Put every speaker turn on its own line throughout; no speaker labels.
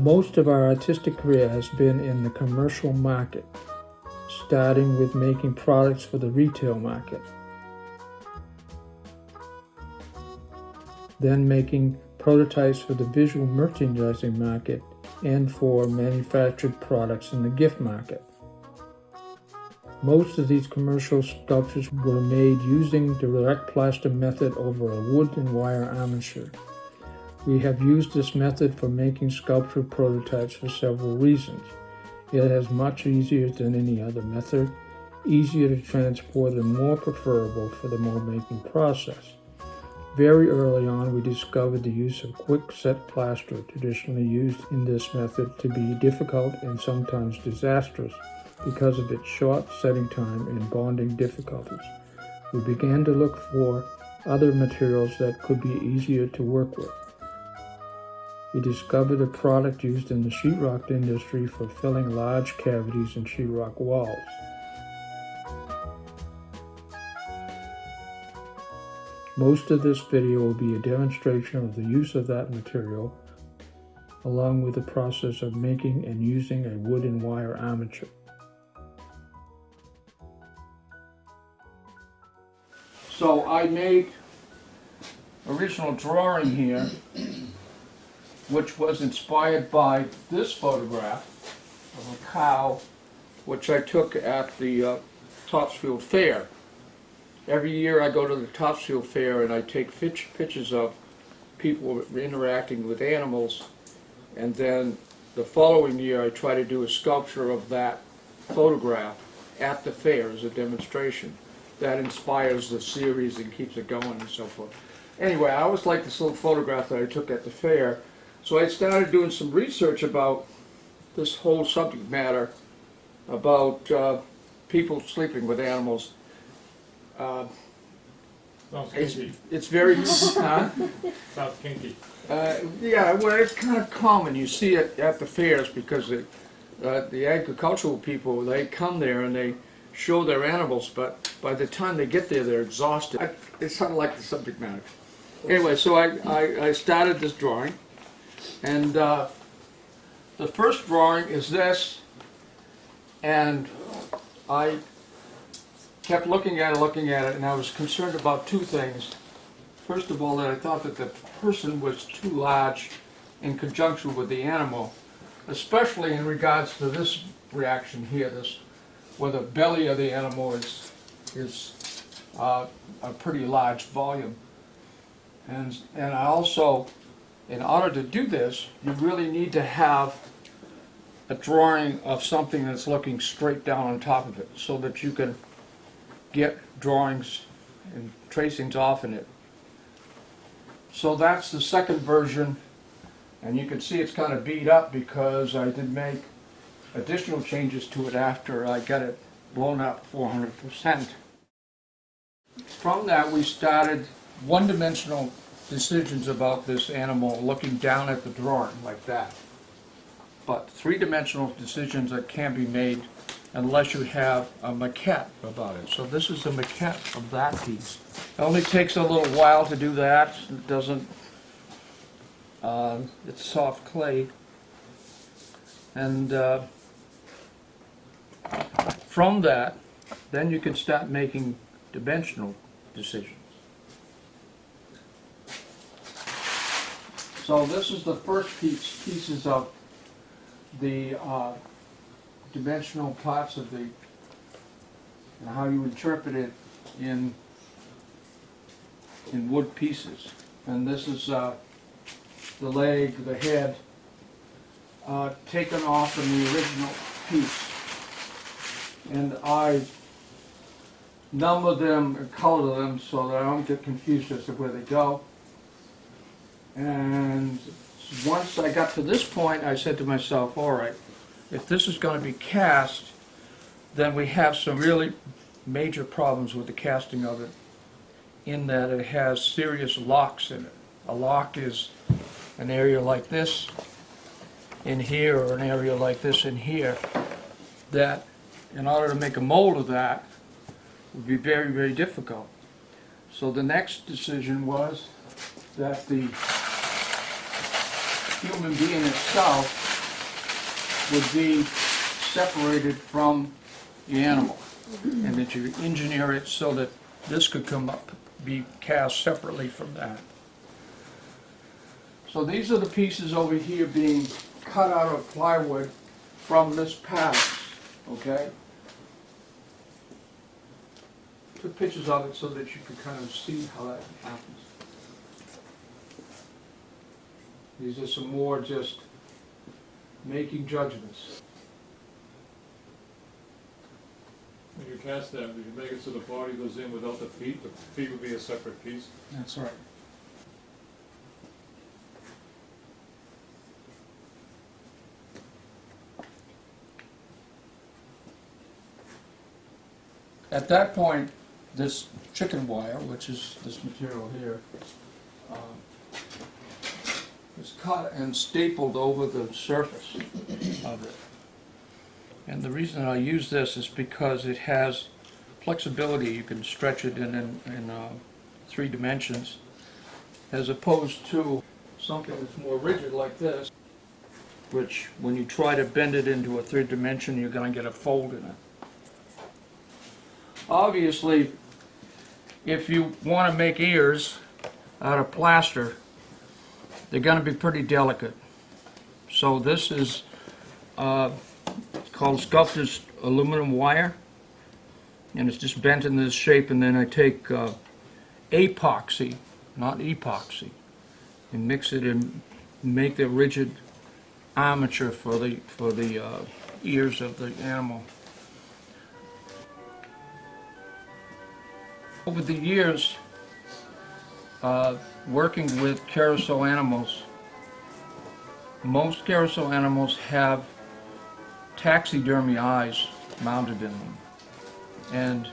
Most of our artistic career has been in the commercial market, starting with making products for the retail market, then making prototypes for the visual merchandising market and for manufactured products in the gift market. Most of these commercial sculptures were made using the direct plaster method over a wood and wire armature. We have used this method for making sculpture prototypes for several reasons. It is much easier than any other method, easier to transport, and more preferable for the mold making process. Very early on, we discovered the use of quick-set plaster, traditionally used in this method, to be difficult and sometimes disastrous because of its short setting time and bonding difficulties. We began to look for other materials that could be easier to work with. We discovered a product used in the sheetrock industry for filling large cavities in sheetrock walls. Most of this video will be a demonstration of the use of that material, along with the process of making and using a wood and wire armature. So I made original drawing here, which was inspired by this photograph of a cow, which I took at the Topsfield Fair. Every year I go to the Topsfield Fair and I take pictures of people interacting with animals, and then the following year I try to do a sculpture of that photograph at the fair as a demonstration. That inspires the series and keeps it going and so forth. Anyway, I always liked this little photograph that I took at the fair, so I started doing some research about this whole subject matter about people sleeping with animals. It's very
Sounds kinky.
yeah, well, it's kind of common. You see it at the fairs because the agricultural people, they come there and they show their animals, but by the time they get there, they're exhausted. It's sort of like the subject matter. Anyway, so I started this drawing, and the first drawing is this, and I kept looking at it, and I was concerned about two things. First of all, that I thought that the person was too large in conjunction with the animal, especially in regards to this reaction here, this where the belly of the animal is a pretty large volume. And I also, in order to do this, you really need to have a drawing of something that's looking straight down on top of it, so that you can get drawings and tracings off in it. So that's the second version, and you can see it's kind of beat up because I did make additional changes to it after I got it blown up 400%. From that, we started one-dimensional decisions about this animal looking down at the drawing like that, but three-dimensional decisions that can be made unless you have a maquette about it. So this is a maquette of that piece. It only takes a little while to do that. It doesn't, it's soft clay. And from that, then you can start making dimensional decisions. So this is the first pieces of the dimensional parts of the, and how you interpret it in wood pieces. And this is the leg, the head, taken off from the original piece. And I number them and color them so that I don't get confused as to where they go. And once I got to this point, I said to myself, all right, if this is going to be cast, then we have some really major problems with the casting of it, in that it has serious locks in it. A lock is an area like this in here, or an area like this in here, that in order to make a mold of that would be very, very difficult. So the next decision was that the human being itself would be separated from the animal, and that you engineer it so that this could come up, be cast separately from that. So these are the pieces over here being cut out of plywood from this pass, okay? Took pictures of it so that you could kind of see how that happens. These are some more just making judgments.
When you cast them, you make it so the body goes in without the feet would be a separate piece.
That's right. At that point, this chicken wire, which is this material here, is cut and stapled over the surface of it. And the reason I use this is because it has flexibility. You can stretch it in 3 dimensions, as opposed to something that's more rigid like this, which when you try to bend it into a 3rd dimension, you're going to get a fold in it. Obviously, if you want to make ears out of plaster, they're going to be pretty delicate. So this is called sculptor's aluminum wire, and it's just bent in this shape, and then I take epoxy, not epoxy, and mix it and make the rigid armature for the ears of the animal. Over the years, working with carousel animals, most carousel animals have taxidermy eyes mounted in them. And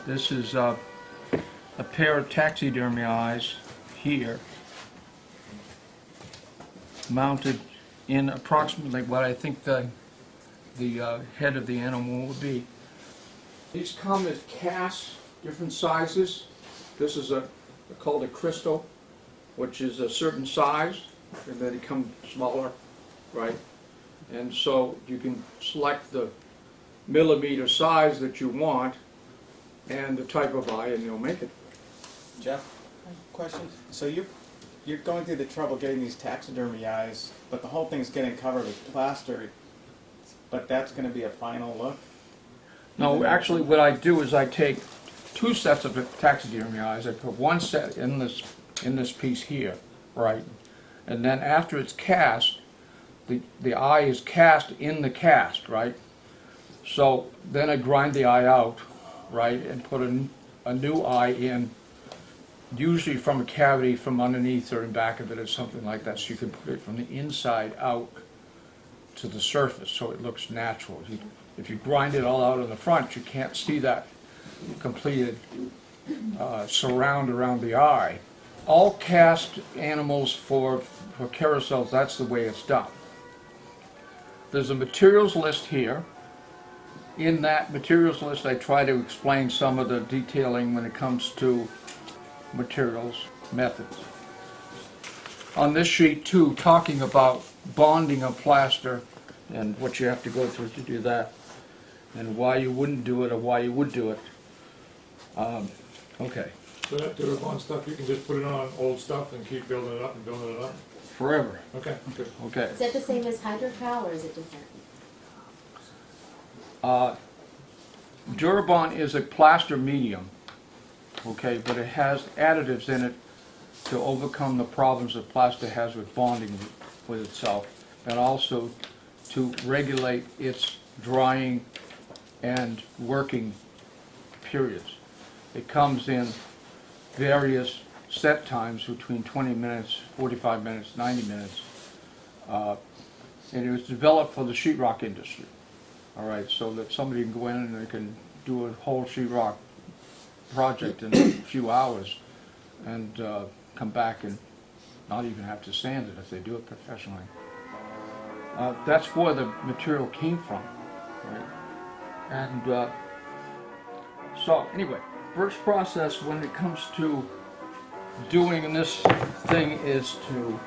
this is a pair of taxidermy eyes here, mounted in approximately what I think the head of the animal would be. These come as casts, different sizes. This is called a crystal, which is a certain size, and then they come smaller, right? And so you can select the millimeter size that you want and the type of eye, and you'll make it.
Jeff, question. So you're going through the trouble getting these taxidermy eyes, but the whole thing's getting covered with plaster. But that's going to be a final look?
No, actually what I do is I take 2 sets of taxidermy eyes. I put 1 set in this piece here, right? And then after it's cast, the eye is cast in the cast, right? So then I grind the eye out, right, and put a new eye in, usually from a cavity from underneath or in back of it or something like that, so you can put it from the inside out to the surface so it looks natural. If you grind it all out in the front, you can't see that completed surround around the eye. All cast animals for carousels, that's the way it's done. There's a materials list here. In that materials list, I try to explain some of the detailing when it comes to materials, methods. On this sheet too, talking about bonding of plaster and what you have to go through to do that, and why you wouldn't do it or why you would do it. Okay.
So that Durabond stuff, you can just put it on old stuff and keep building it up and building it up?
Forever.
Okay, good.
Okay.
Is that the same as hydrocal or is it different?
Durabond is a plaster medium, okay, but it has additives in it to overcome the problems that plaster has with bonding with itself, and also to regulate its drying and working periods. It comes in various set times between 20 minutes, 45 minutes, 90 minutes, and it was developed for the sheetrock industry. All right, so that somebody can go in and they can do a whole sheetrock project in a few hours and come back and not even have to sand it if they do it professionally. That's where the material came from, right? And so anyway, first process when it comes to doing this thing is to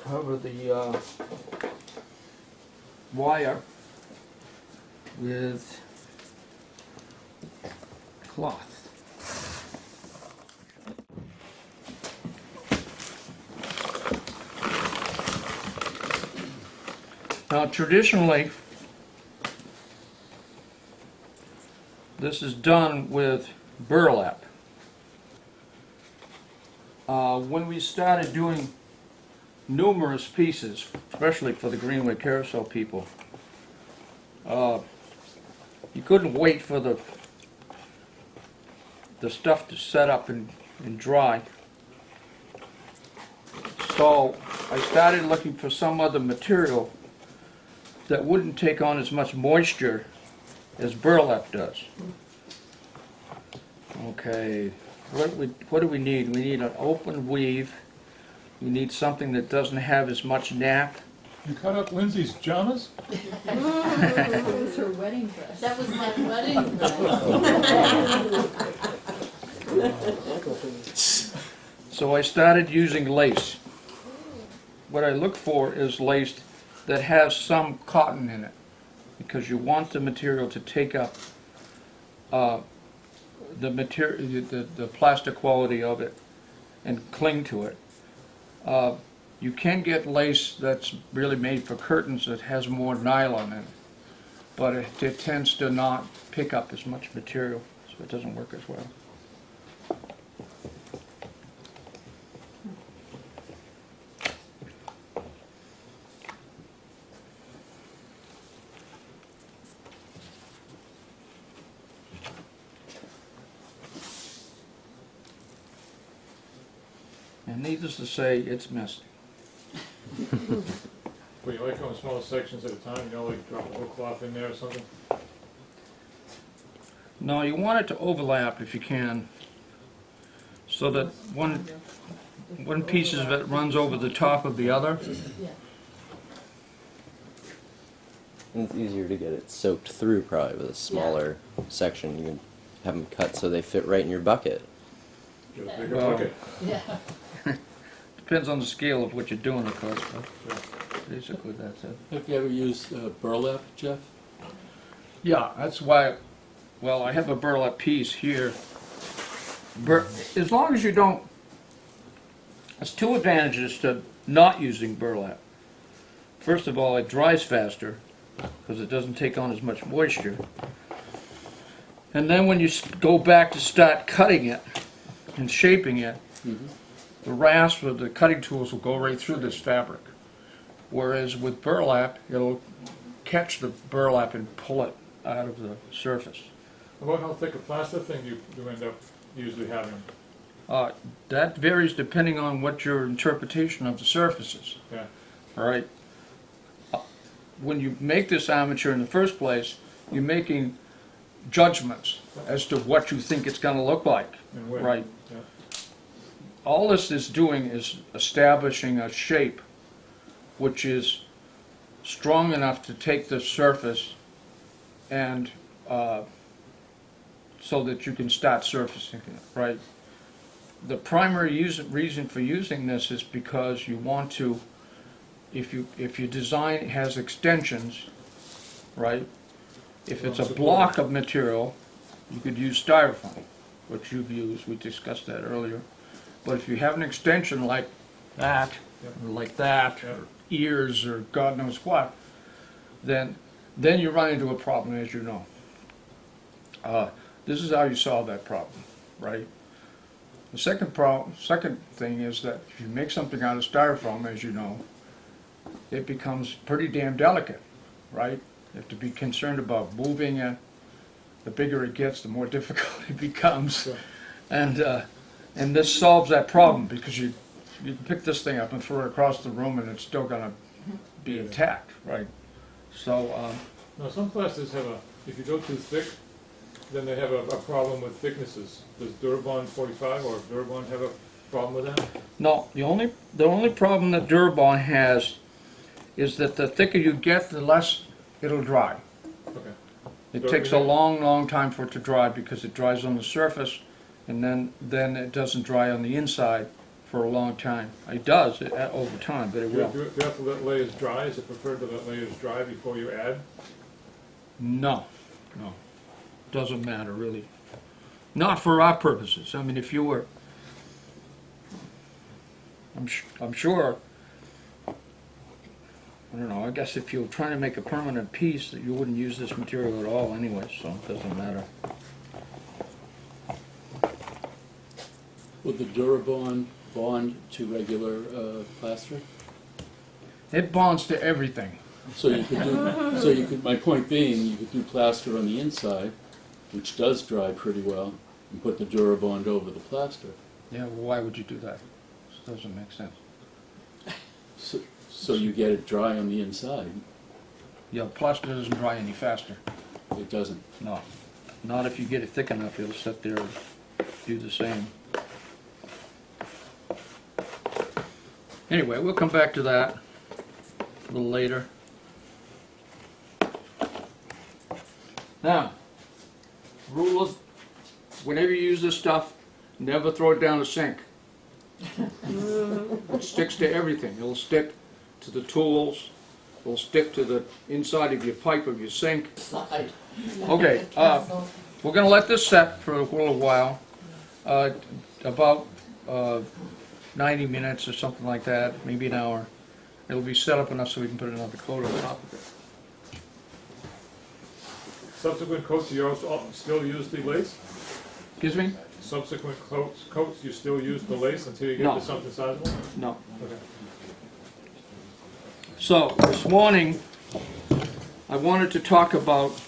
cover the wire with cloth. Now traditionally, this is done with burlap. When we started doing numerous pieces, especially for the Greenway Carousel people, you couldn't wait for the stuff to set up and dry. So I started looking for some other material that wouldn't take on as much moisture as burlap does. Okay, what do we need? We need an open weave. We need something that doesn't have as much nap.
You cut up Lindsay's pajamas?
That was her wedding dress.
That was my wedding dress.
So I started using lace. What I look for is lace that has some cotton in it, because you want the material to take up the plastic quality of it and cling to it. You can get lace that's really made for curtains that has more nylon in it, but it tends to not pick up as much material, so it doesn't work as well. And needless to say, it's messy.
Well, you like going smaller sections at a time, you know, like drop a whole cloth in there or something?
No, you want it to overlap if you can, so that one piece of it runs over the top of the other.
Yeah.
And it's easier to get it soaked through probably with a smaller section. You can have them cut so they fit right in your bucket.
Get a bigger
Well,
bucket.
Yeah.
Depends on the scale of what you're doing, of course, but basically that's it.
Have you ever used burlap, Jeff?
Yeah, that's why, well, I have a burlap piece here. As long as you don't, there's two advantages to not using burlap. First of all, it dries faster, because it doesn't take on as much moisture. And then when you go back to start cutting it and shaping it, the rasp of the cutting tools will go right through this fabric. Whereas with burlap, it'll catch the burlap and pull it out of the surface.
About how thick a plaster thing you end up usually having?
That varies depending on what your interpretation of the surface is.
Yeah.
All right. When you make this armature in the first place, you're making judgments as to what you think it's going to look like.
And where?
Right.
Yeah.
All this is doing is establishing a shape which is strong enough to take the surface and so that you can start surfacing it, right? The primary reason for using this is because you want to, if your design has extensions, right? If it's a block of material, you could use styrofoam, which you've used, we discussed that earlier. But if you have an extension like that, or like that, or ears, or God knows what, then you run into a problem, as you know. This is how you solve that problem, right? The second thing is that if you make something out of styrofoam, as you know, it becomes pretty damn delicate, right? You have to be concerned about moving it. The bigger it gets, the more difficult it becomes.
Sure.
And this solves that problem, because you can pick this thing up and throw it across the room and it's still going to be intact, right? So,
Now, some plasters have if you go too thick, then they have a problem with thicknesses. Does Durabond 45 or Durabond have a problem with that?
no, the only problem that Durabond has is that the thicker you get, the less it'll dry.
Okay.
It
So
takes a
everything-
long time for it to dry, because it dries on the surface, and then it doesn't dry on the inside for a long time. It does over time, but it
Do
will.
you have to let layers dry? Is it preferred to let layers dry before you add?
No, no, doesn't matter really. Not for our purposes. I mean, if you were, I'm sure. I don't know. I guess if you're trying to make a permanent piece, that you wouldn't use this material at all anyway, so it doesn't matter.
Would the Durabond bond to regular plaster?
It bonds to everything.
So you could do, so you could, my point being, you could do plaster on the inside, which does dry pretty well, and put the Durabond over the plaster.
Yeah. Well, why would you do that? It doesn't make sense.
So you get it dry on the inside.
Yeah, plaster doesn't dry any faster.
It doesn't.
No, not if you get it thick enough. It'll sit there and do the same. Anyway, we'll come back to that a little later. Now, rule of, whenever you use this stuff, never throw it down the sink. It sticks to everything. It'll stick to the tools. It'll stick to the inside of your pipe of your sink. Okay, we're going to let this set for a little while, about 90 minutes or something like that, maybe an hour. It'll be set up enough so we can put another coat on top of it.
Subsequent coats, you also still use the lace?
Excuse me?
Subsequent coats, you still use the lace until you get
No.
to something sizable?
No.
Okay.
So, this morning, I wanted to talk about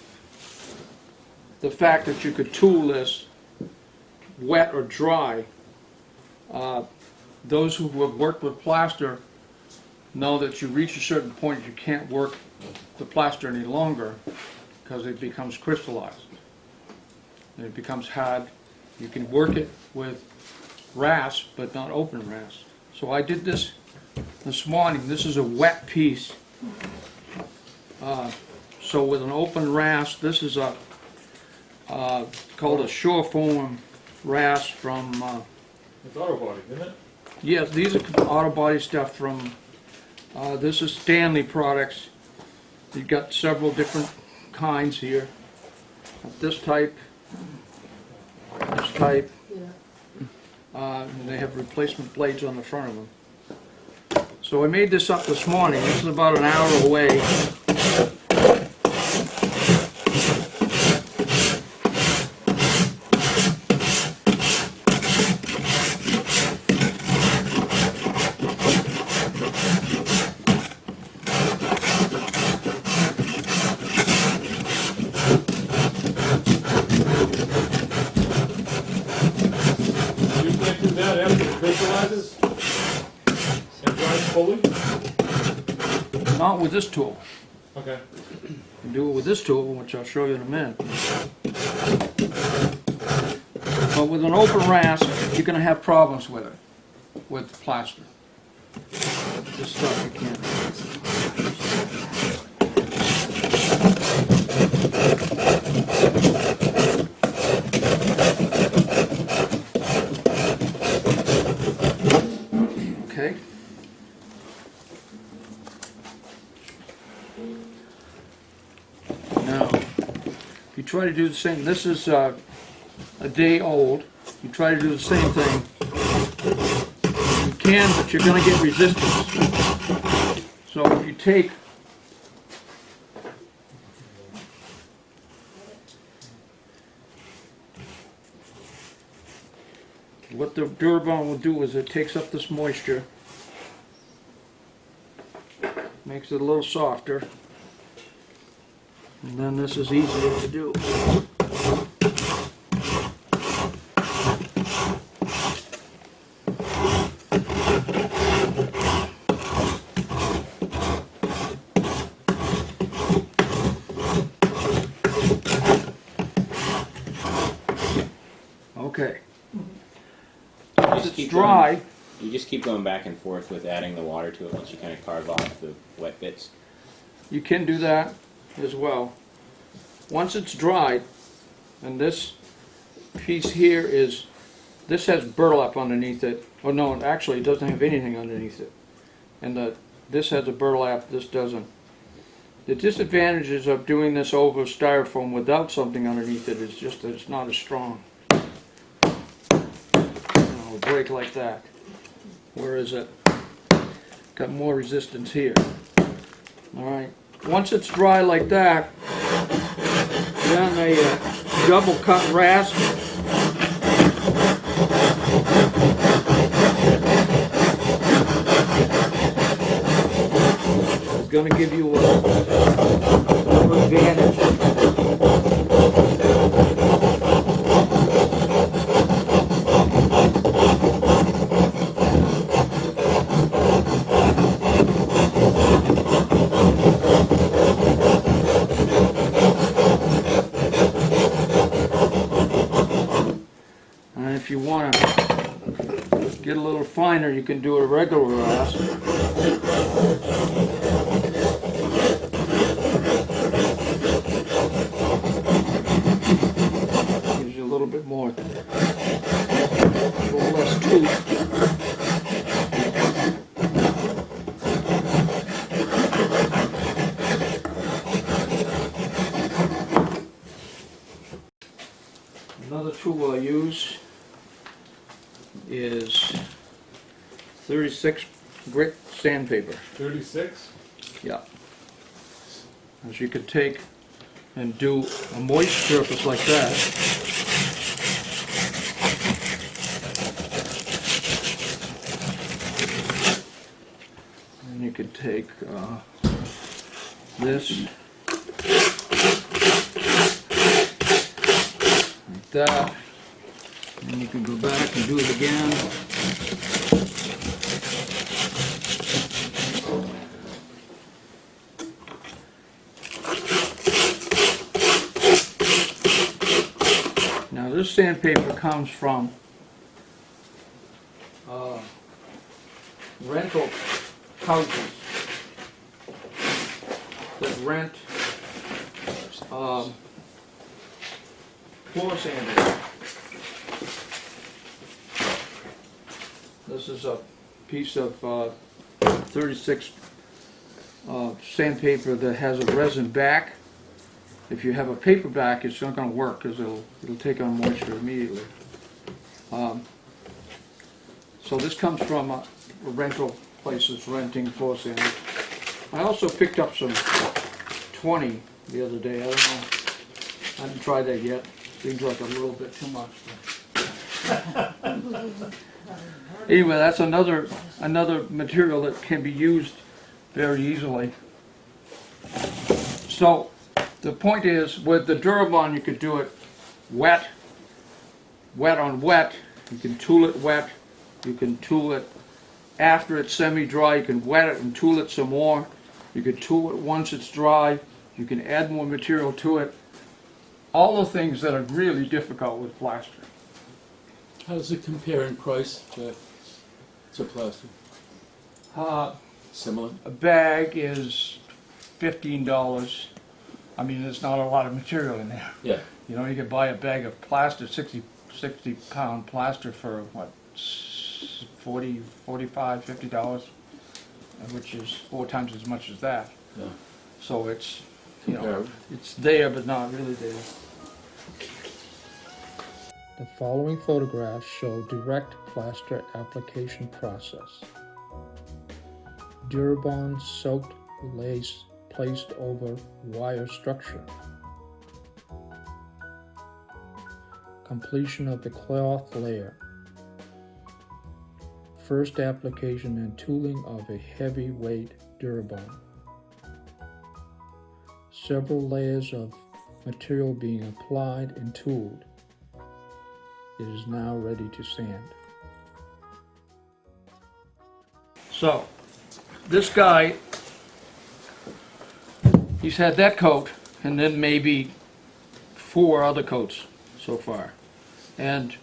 the fact that you could tool this wet or dry. Those who have worked with plaster know that you reach a certain point you can't work the plaster any longer because it becomes crystallized. And it becomes hard. You can work it with rasp, but not open rasp. So I did this morning. This is a wet piece. So with an open rasp, this is a called a shore foam rasp from.
It's auto body, isn't it?
Yes, these are auto body stuff from. This is Stanley Products. You've got several different kinds here. This type. This type. And they have replacement blades on the front of them. So I made this up this morning. This is about an hour away.
You can't do that after it crystallizes and dries fully?
Not with this tool.
Okay.
You can do it with this tool, which I'll show you in a minute. But with an open rasp, you're going to have problems with it, with plaster. This stuff you can't. Okay. Now, if you try to do the same, this is a day old. You try to do the same thing. You can, but you're going to get resistance. So if you take what the Durabond will do is it takes up this moisture, makes it a little softer, and then this is easier to do. Okay. Once it's dry,
You just keep going back and forth with adding the water to it once you kind of carve off the wet bits.
you can do that as well. Once it's dried, and this piece here is this has burlap underneath it. Oh no, actually it doesn't have anything underneath it. And this has a burlap, this doesn't. The disadvantages of doing this over styrofoam without something underneath it is just that it's not as strong. It'll break like that. Whereas it got more resistance here. Alright, once it's dry like that, then a double cut rasp is going to give you an advantage. And if you want to get a little finer, you can do a regular rasp. Gives you a little bit more, a little less tooth. Another tool I use is 36 Grit Sandpaper.
36?
Yeah. As you could take and do a moist surface like that. And you could take this, like that, and you can go back and do it again. Now this sandpaper comes from rental houses that rent floor sanders. This is a piece of 36 sandpaper that has a resin back. If you have a paper back, it's not going to work because it'll take on moisture immediately. So this comes from rental places renting floor sanders. I also picked up some 20 the other day. I don't know. I haven't tried that yet. Seems like a little bit too much. Anyway, that's another material that can be used very easily. So the point is, with the Durabond, you could do it wet on wet. You can tool it wet. You can tool it after it's semi-dry. You can wet it and tool it some more. You can tool it once it's dry. You can add more material to it. All the things that are really difficult with plaster.
How does it compare in price to plaster? Similar?
A bag is $15. I mean, there's not a lot of material in there.
Yeah.
You know, you could buy a bag of plaster, 60 pound plaster for what, $40, $45, $50, which is 4 times as much as that.
Yeah.
So it's, you know,
Comparable.
it's there but not really there. The following photographs show direct plaster application process. Durabond soaked lace placed over wire structure. Completion of the cloth layer. First application and tooling of a heavyweight Durabond. Several layers of material being applied and tooled. It is now ready to sand. So, this guy, he's had that coat and then maybe 4 other coats so far. And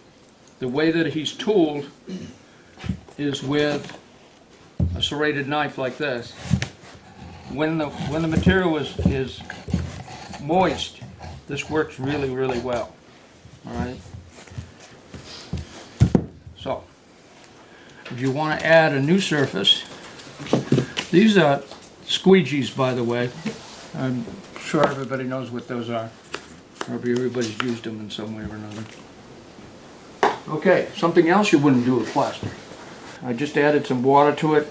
the way that he's tooled is with a serrated knife like this. When the material is moist, this works really, really well. All right. if you want to add a new surface, these are squeegees, by the way. I'm sure everybody knows what those are. Probably everybody's used them in some way or another. Okay, something else you wouldn't do with plaster. I just added some water to it,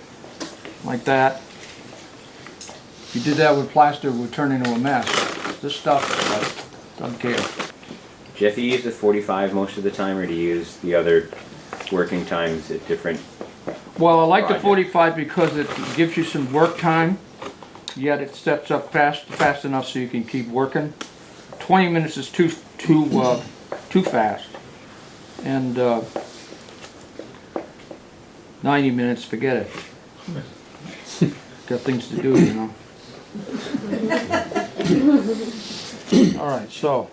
like that. If you did that with plaster, it would turn into a mess. This stuff, doesn't care.
Jeff, you use the 45 most of the time, or do you use the other working times at different?
Well, I like the
Project.
45 because it gives you some work time, yet it sets up fast enough so you can keep working. 20 minutes is too fast, and 90 minutes, forget it. Got things to do, you know. All right, so.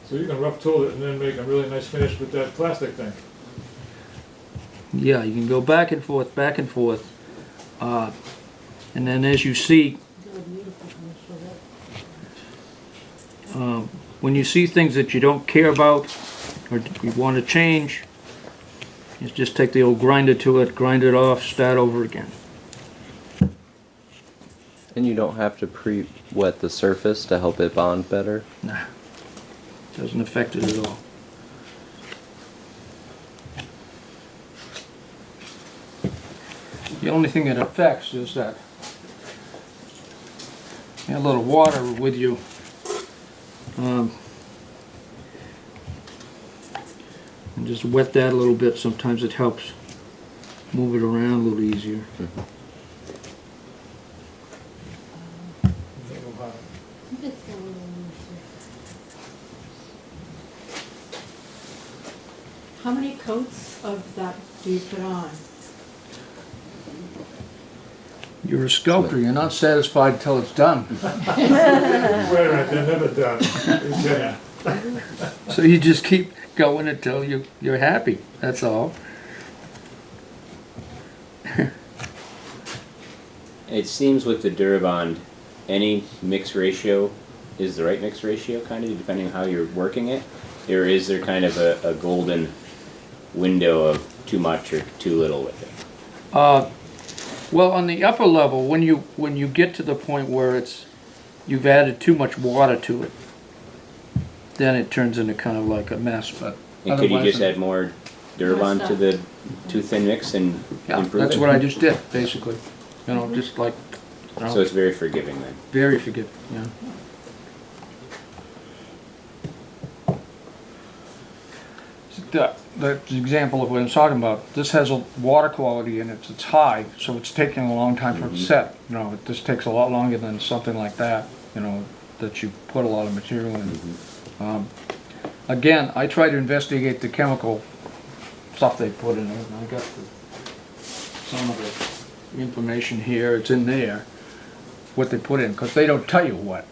So you can rough tool it and then make a really nice finish with that plastic thing.
Yeah, you can go back and forth, and then as you see, when you see things that you don't care about or you want to change, you just take the old grinder to it, grind it off, start over again.
And you don't have to pre-wet the surface to help it bond better.
Nah, doesn't affect it at all. The only thing it affects is that you have a little water with you. And just wet that a little bit. Sometimes it helps move it around a little easier.
How many coats of that do you put on?
You're a sculptor. You're not satisfied until it's done.
Wait a minute, they're never done. You're kidding.
So you just keep going until you're happy. That's all.
It seems with the Durabond, any mix ratio is the right mix ratio, kind of, depending on how you're working it? Or is there kind of a golden window of too much or too little with it?
Well, on the upper level, when you get to the point where you've added too much water to it, then it turns into kind of like a mess. But
And could you
otherwise,
just add more Durabond to the too thin mix and
yeah,
improve
that's
it?
what I just did, basically. You know, just like, you know,
So it's very forgiving then.
very forgiving. Yeah. That's an example of what I'm talking about. This has a water quality in it. It's high, so it's taking a long time for it to set. You know, this takes a lot longer than something like that. You know, that you put a lot of material in. Again, I try to investigate the chemical stuff they put in it. And I got some of the information here. It's in there. What they put in, because they don't tell you what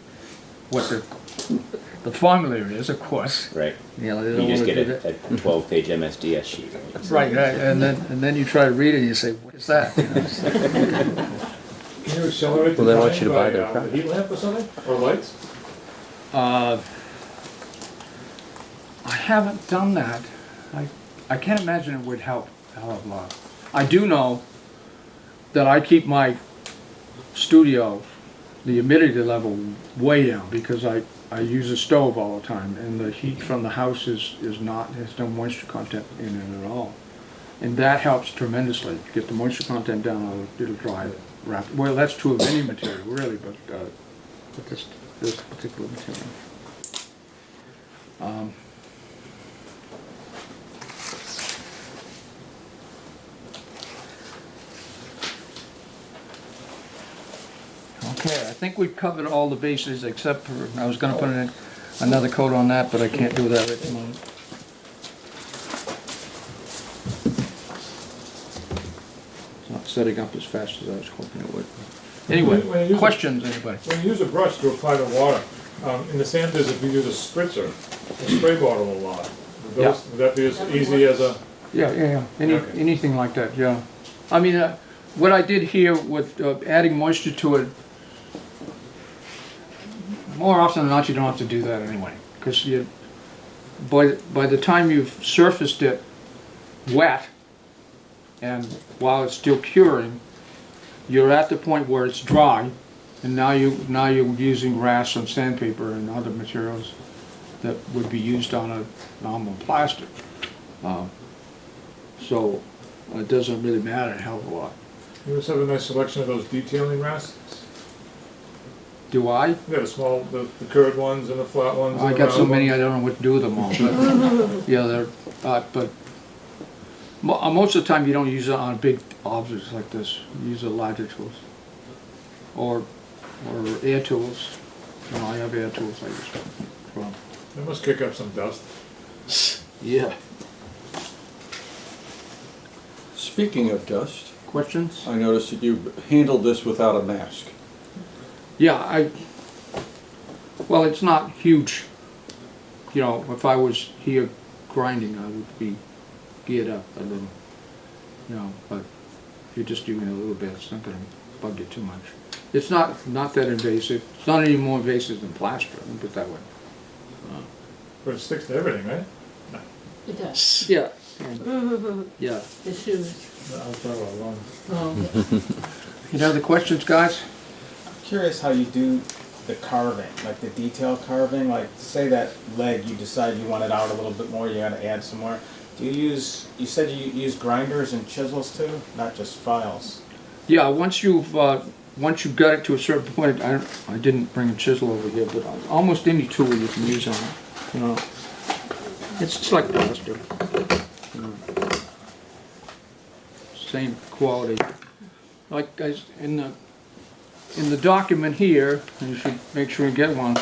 the formula is, of course.
Right.
You know, they
You
don't
just
want to
get
do
a
that.
12-page MSDS sheet.
Right, and then you try to read it and you say, what is that? You know,
Can you accelerate the
Well, they want
time
you to buy
by
their
a
product.
heat lamp or something? Or lights?
I haven't done that. I can't imagine it would help a hell of a lot. I do know that I keep my studio, the humidity level, way down because I use a stove all the time, and the heat from the house has no moisture content in it at all. And that helps tremendously. Get the moisture content down, it'll dry it rapidly. Well, that's true of any material, really, but this particular material. Okay, I think we've covered all the bases except for, I was gonna put in another coat on that, but I can't do that at the moment. It's not setting up as fast as I was hoping it would.
When you
Anyway,
use
questions, anybody?
When you use a brush to apply the water, in the sand business, we use a spritzer, a spray bottle a lot. Those, would that be as easy as a,
Yeah.
Okay.
Anything like that, yeah. I mean, what I did here with adding moisture to it, more often than not, you don't have to do that anyway. Because by the time you've surfaced it wet, and while it's still curing, you're at the point where it's dry, and now you're using grass and sandpaper and other materials that would be used on a normal plaster. So it doesn't really matter a hell of a lot.
you just have a nice selection of those detailing rasps?
Do I?
Yeah, the small, the curved ones and the flat ones.
I
and the
got so
round
many I
ones.
don't know what to do with them all. But yeah, they're but most of the time you don't use it on big objects like this. You use the larger tools or air tools. You know, I have air tools I use from.
They must kick up some dust.
Yeah.
Speaking of dust,
Questions?
I noticed that you handled this without a mask.
Yeah, well, it's not huge. You know, if I was here grinding, I would be geared up a little. You know, but if you're just doing it a little bit, it's not going to bug you too much. It's not that invasive. It's not any more invasive than plaster, let me put it that way.
But it sticks to everything, right?
It does.
Yeah. Yeah.
The shoes.
I'll throw it along.
Any other questions, guys?
Curious how you do the carving, like the detail carving. Like, say that leg, you decide you want it out a little bit more, you gotta add some more. Do you use, you said you use grinders and chisels too, not just files?
Yeah, once you've got it to a certain point, I didn't bring a chisel over here, but almost any tool you can use on it. You know, it's just like plaster. You know. Same quality. Like guys in the document here, and you should make sure you get one.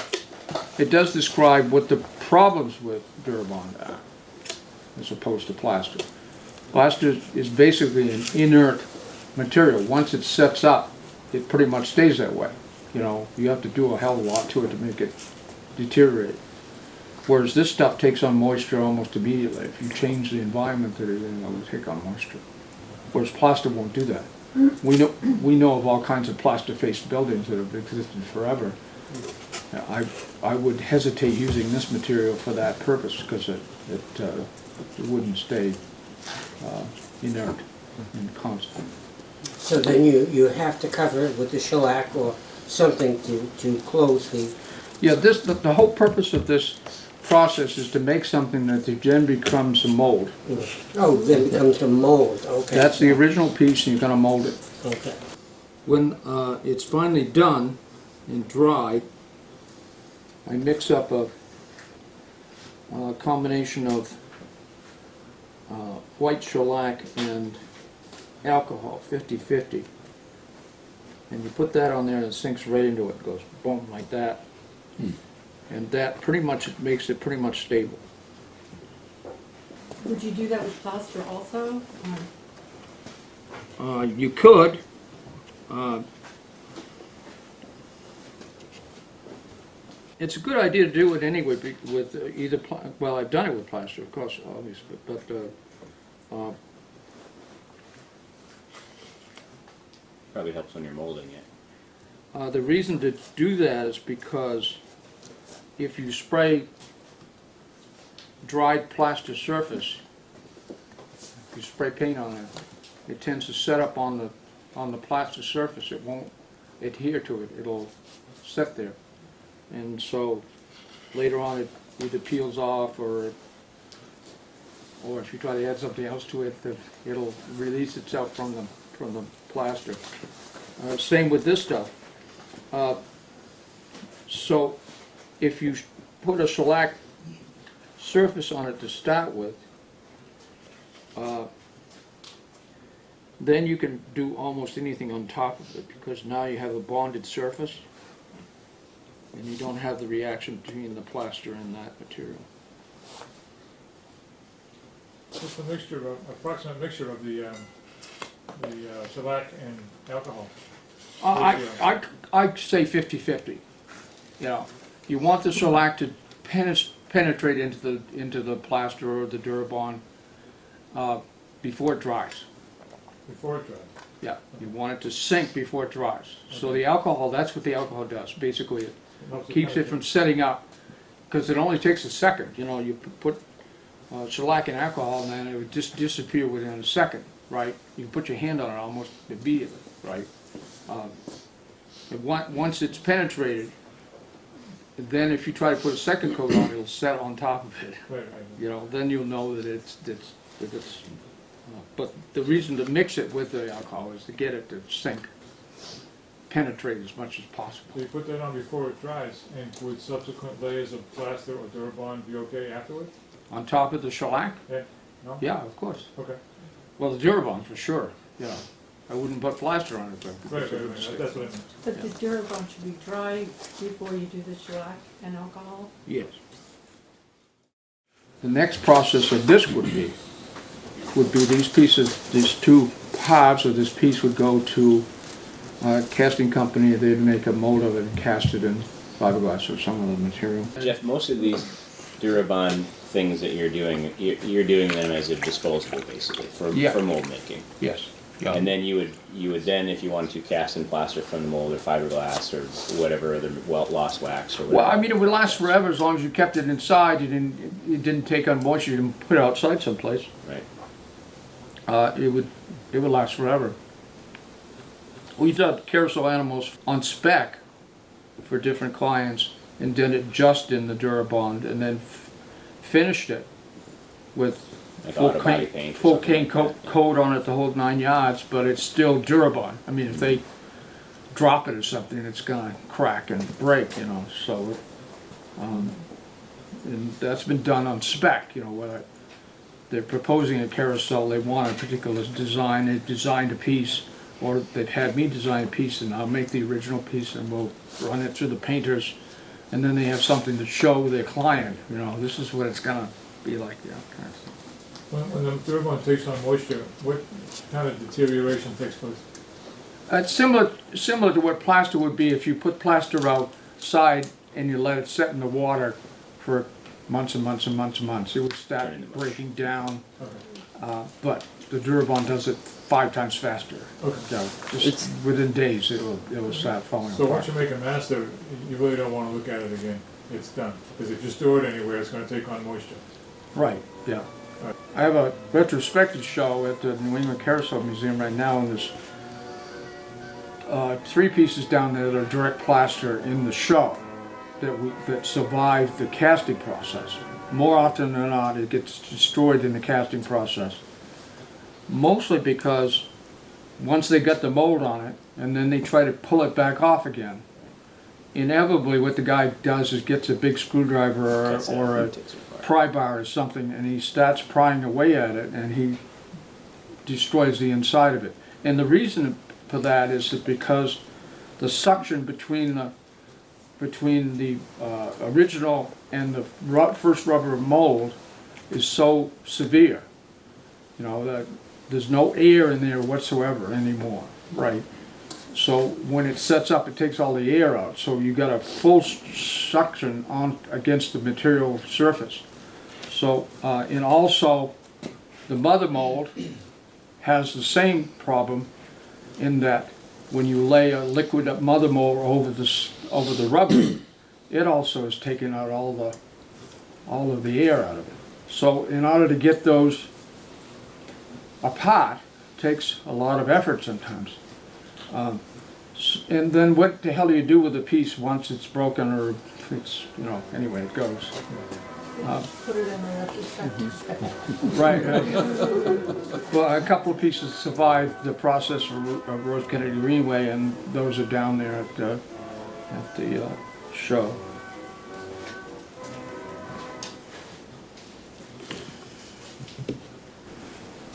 It does describe what the problems with Durabond are, as opposed to plaster. Plaster is basically an inert material. Once it sets up, it pretty much stays that way. You know, you have to do a hell of a lot to it to make it deteriorate. Whereas this stuff takes on moisture almost immediately. If you change the environment that it's in, it will take on moisture. Whereas plaster won't do that. We know of all kinds of plaster-faced buildings that have existed forever. I would hesitate using this material for that purpose because it wouldn't stay inert and constant.
So then you have to cover it with the shellac or something to close the...
Yeah, the whole purpose of this process is to make something that then becomes a mold.
Oh, then it becomes the mold, okay.
That's the original piece and you're going to mold it.
Okay.
When it's finally done and dry, I mix up a combination of white shellac and alcohol, 50-50. And you put that on there and it sinks right into it. It goes boom like that. And that pretty much makes it pretty much stable.
Would you do that with plaster also?
You could. It's a good idea to do it anyway with either, well, I've done it with plaster, of course, obviously, but
Probably helps when you're molding it.
the reason to do that is because if you spray dried plaster surface, if you spray paint on it, it tends to set up on the plaster surface. It won't adhere to it. It'll set there. And so later on it either peels off or if you try to add something else to it, it'll release itself from the plaster. Same with this stuff. So if you put a shellac surface on it to start with, then you can do almost anything on top of it because now you have a bonded surface and you don't have the reaction between the plaster and that material.
Just a mixture, approximate mixture of the shellac and alcohol.
I say 50-50. You know, you want the shellac to penetrate into the plaster or the Durabond before it dries.
Before it dries.
Yeah, you want it to sink before it dries. So the alcohol, that's what the alcohol does. Basically, it
Helps
keeps it from setting up, because it only takes a second. You know, you put shellac and alcohol, and then it would just disappear within a second, right? You can put your hand on it almost immediately, right? Once it's penetrated, then if you try to put a second coat on, it'll set on top of it.
Right, right.
You know, then you'll know that it's. But the reason to mix it with the alcohol is to get it to sink, penetrate as much as possible.
So you put that on before it dries, and would subsequent layers of plaster or Durabond be okay afterwards?
On top of the shellac?
Yeah, no?
Yeah, of course.
Okay.
Well, the Durabond for sure. Yeah, I wouldn't put plaster on it, but
Right, right, right, that's what I meant.
But the Durabond should be dry before you do the shellac and alcohol?
yes. The next process of this would be these pieces, these two halves of this piece would go to a casting company. They'd make a mold of it and cast it in fiberglass or some other material.
Jeff, most of these Durabond things that you're doing them as a disposable, basically, for mold making.
Yes.
And then you would then, if you wanted to, cast in plaster from the mold or fiberglass or whatever other lost wax or whatever.
Well, I mean, it would last forever as long as you kept it inside. You didn't take on moisture. You didn't put it outside someplace.
Right.
It would last forever. We did carousel animals on spec for different clients, and did it just in the Durabond, and then finished it with
Like
full
auto body
cane,
paint or
full
something
cane
like
coat on it the whole 9 yards, but it's still Durabond. I mean, if they drop it or something, it's gonna crack and break, you know. So, and that's been done on spec, you know. Whether they're proposing a carousel, they want a particular design. They've designed a piece, or they've had me design a piece, and I'll make the original piece, and we'll run it through the painters, and then they have something to show their client. You know, this is what it's gonna be like. Yeah, kind of stuff.
When the Durabond takes on moisture, what kind of deterioration takes place?
It's similar to what plaster would be if you put plaster outside and you let it set in the water for months and months and months and months. It would start breaking down,
Okay.
but the Durabond does it 5 times faster.
Okay.
So just within days, it will start falling
So
apart.
once you make a master, you really don't want to look at it again. It's done. Because if you store it anywhere, it's going to take on moisture.
Right. Yeah.
Right.
I have a retrospective show at the New England Carousel Museum right now, and there's 3 pieces down there that are direct plaster in the show that survive the casting process. More often than not, it gets destroyed in the casting process. Mostly because once they get the mold on it, and then they try to pull it back off again, inevitably what the guy does is gets a big screwdriver or a pry bar or something, and he starts prying away at it, and he destroys the inside of it. And the reason for that is that because the suction between the original and the first rubber mold is so severe, you know, that there's no air in there whatsoever anymore, right? So when it sets up, it takes all the air out. So you got a full suction on against the material surface. So and also the mother mold has the same problem in that when you lay a liquid mother mold over the rubber, it also is taking out all of the air out of it. So in order to get those apart, takes a lot of effort sometimes. And then what the hell do you do with the piece once it's broken, or it's, you know, anyway, it goes.
Put it in a retrospective.
Right. Well, a couple of pieces survived the process of Rose Kennedy Greenway, and those are down there at the show.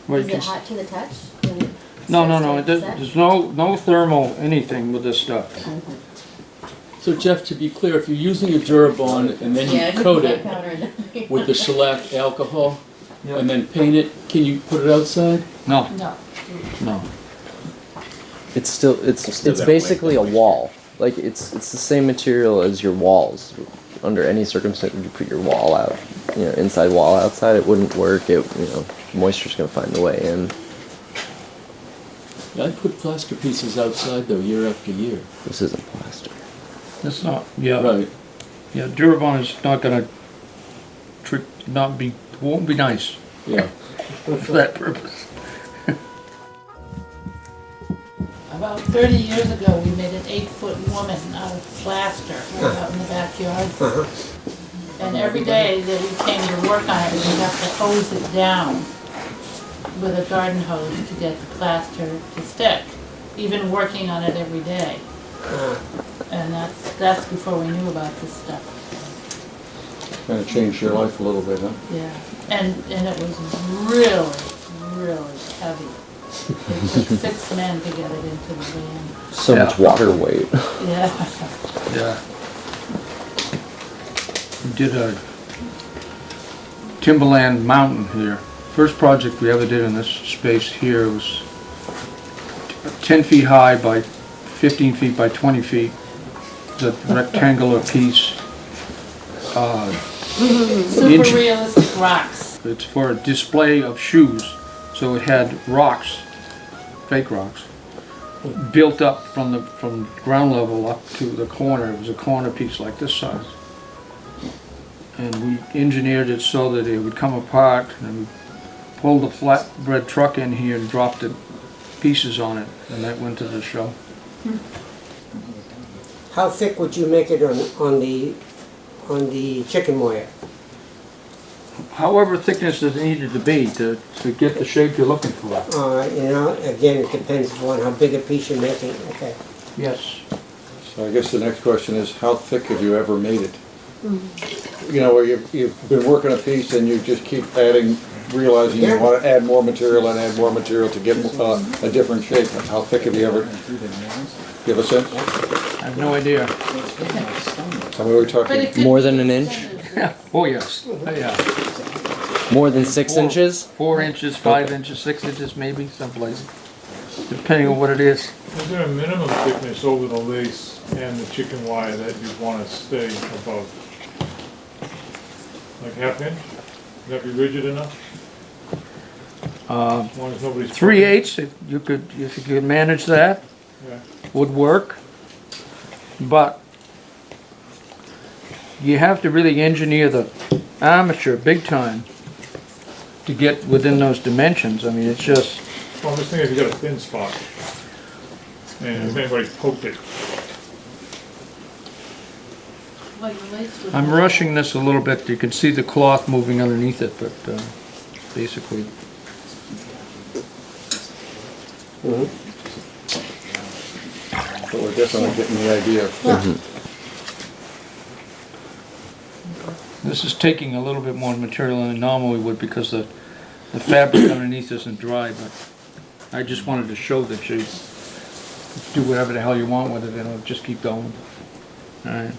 Well,
Is
you
it
can
hot to the touch?
No. There's no thermal anything with this stuff.
So Jeff, to be clear, if you're using a Durabond and then you coat it with the shellac alcohol and then paint it, can you put it outside?
No.
No.
It's still
still
it's
got
basically a
white
wall. Like it's the same material as your walls. under any circumstance would you put your wall out, inside wall outside, it wouldn't work. Moisture's gonna find a way in.
I put plaster pieces outside though, year after year.
This isn't plaster.
It's not, yeah.
Right.
Yeah, Durabond is not gonna won't be nice
Yeah.
for that purpose.
About 30 years ago, we made an 8-foot woman out of plaster right out in the backyard. And every day that we came to work on it, we'd have to hose it down with a garden hose to get the plaster to stick, even working on it every day. And that's before we knew about this stuff.
Kind of changed your life a little bit, huh?
Yeah, and it was really, really heavy. It took 6 men to get it into the van.
So much water weight.
Yeah.
Yeah. We did a Timberland Mountain here. First project we ever did in this space here was 10 feet high by 15 feet by 20 feet. It's a rectangular piece.
Super realistic rocks.
It's for a display of shoes. So it had rocks, fake rocks, built up from ground level up to the corner. It was a corner piece like this size. And we engineered it so that it would come apart, and we pulled the flatbed truck in here and dropped the pieces on it, and that went to the show.
How thick would you make it on the chicken wire?
However thickness it needed to be to get the shape you're looking for.
Again, it depends on how big a piece you're making. Okay.
Yes.
So I guess the next question is, how thick have you ever made it? Where you've been working a piece and you just keep adding, realizing you want to add more material and add more material to get a different shape. How thick have you ever? Give a sense?
I have no idea.
I mean, we're talking
More than an inch?
Oh, yes. Yeah.
More than 6 inches?
4 inches, 5 inches, 6 inches maybe, someplace. Depending on what it is.
Is there a minimum thickness over the lace and the chicken wire that you want to stay above? Like ½ inch? Would that be rigid enough? As long as nobody's...
3/8, if you could manage that,
Yeah.
would work. But you have to really engineer the armature big time to get within those dimensions. I mean, it's just...
Well, I'm just thinking if you got a thin spot, and if anybody poked it.
Well, your lace would
I'm
hold.
rushing this a little bit. You can see the cloth moving underneath it, but basically...
but we're definitely getting the idea of
This is taking a little bit more material than it normally would because the fabric underneath isn't dry, but I just wanted to show that you do whatever the hell you want with it and it'll just keep going. Alright.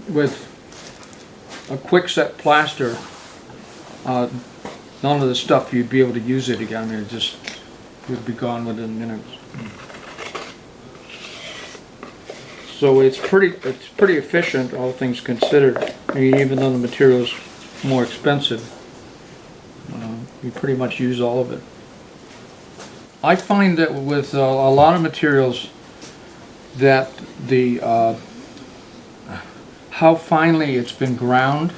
With a quick set plaster, none of the stuff you'd be able to use it again. I mean, it just would be gone within minutes. So it's pretty efficient, all things considered. I mean, even though the material is more expensive, you pretty much use all of it. I find that with a lot of materials, that the how finely it's been ground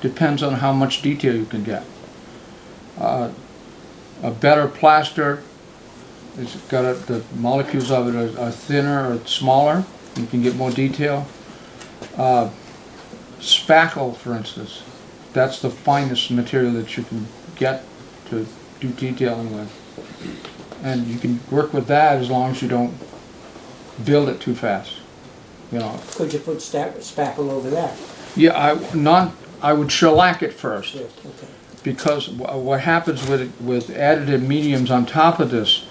depends on how much detail you can get. A better plaster, it's got the molecules of it are thinner or smaller. You can get more detail. Spackle, for instance, that's the finest material that you can get to do detailing with. And you can work with that as long as you don't build it too fast.
Could you put spackle over that?
Yeah, I would shellac it first.
Yes, okay.
Because what happens with additive mediums on top of this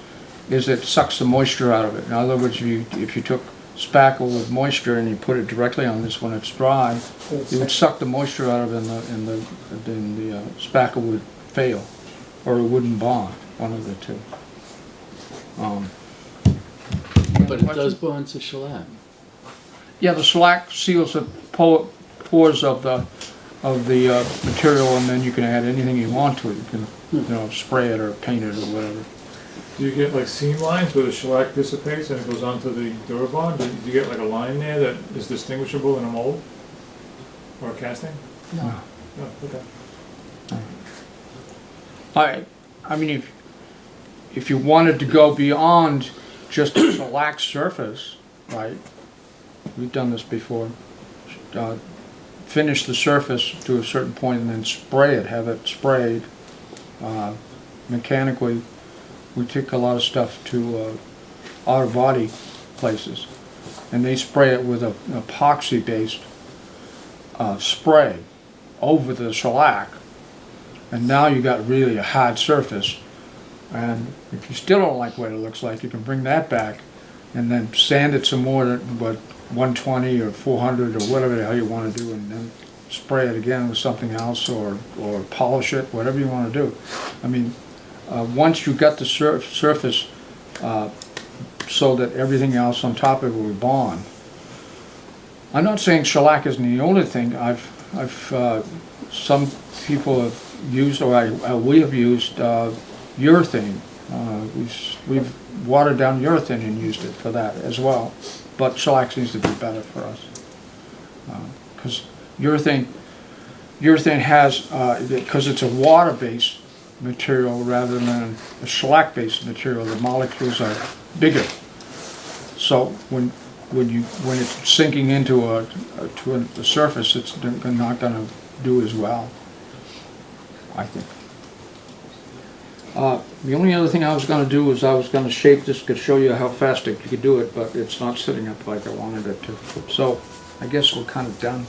is it sucks the moisture out of it. In other words, if you took spackle with moisture and you put it directly on this when it's dry, it would suck the moisture out of it and the spackle would fail. or it wouldn't bond, one of the two.
But it does bond to shellac.
Yeah, the shellac seals the pores of the material, and then you can add anything you want to it. You can, spray it or paint it or whatever.
Do you get like seam lines where the shellac dissipates and it goes onto the Durabond? Do you get like a line there that is distinguishable in a mold or a casting?
No.
Oh, okay.
I mean, if you wanted to go beyond just a shellac surface, right? We've done this before. Finish the surface to a certain point and then spray it, have it sprayed. Mechanically, we take a lot of stuff to outer body places, and they spray it with an epoxy-based spray over the shellac, and now you got really a hard surface. And if you still don't like what it looks like, you can bring that back and then sand it some more, but 120 or 400 or whatever the hell you want to do, and then spray it again with something else, or polish it, whatever you want to do. I mean, once you got the surface so that everything else on top of it will bond. I'm not saying shellac isn't the only thing. Some people have used, or we have used urethane. We've watered down urethane and used it for that as well. But shellac seems to be better for us, because urethane has, because it's a water-based material rather than a shellac-based material, the molecules are bigger. So when it's sinking into a surface, it's not going to do as well, I think. The only other thing I was going to do is I was going to shape this to show you how fast you could do it, but it's not sitting up like I wanted it to. So I guess we're kind of done.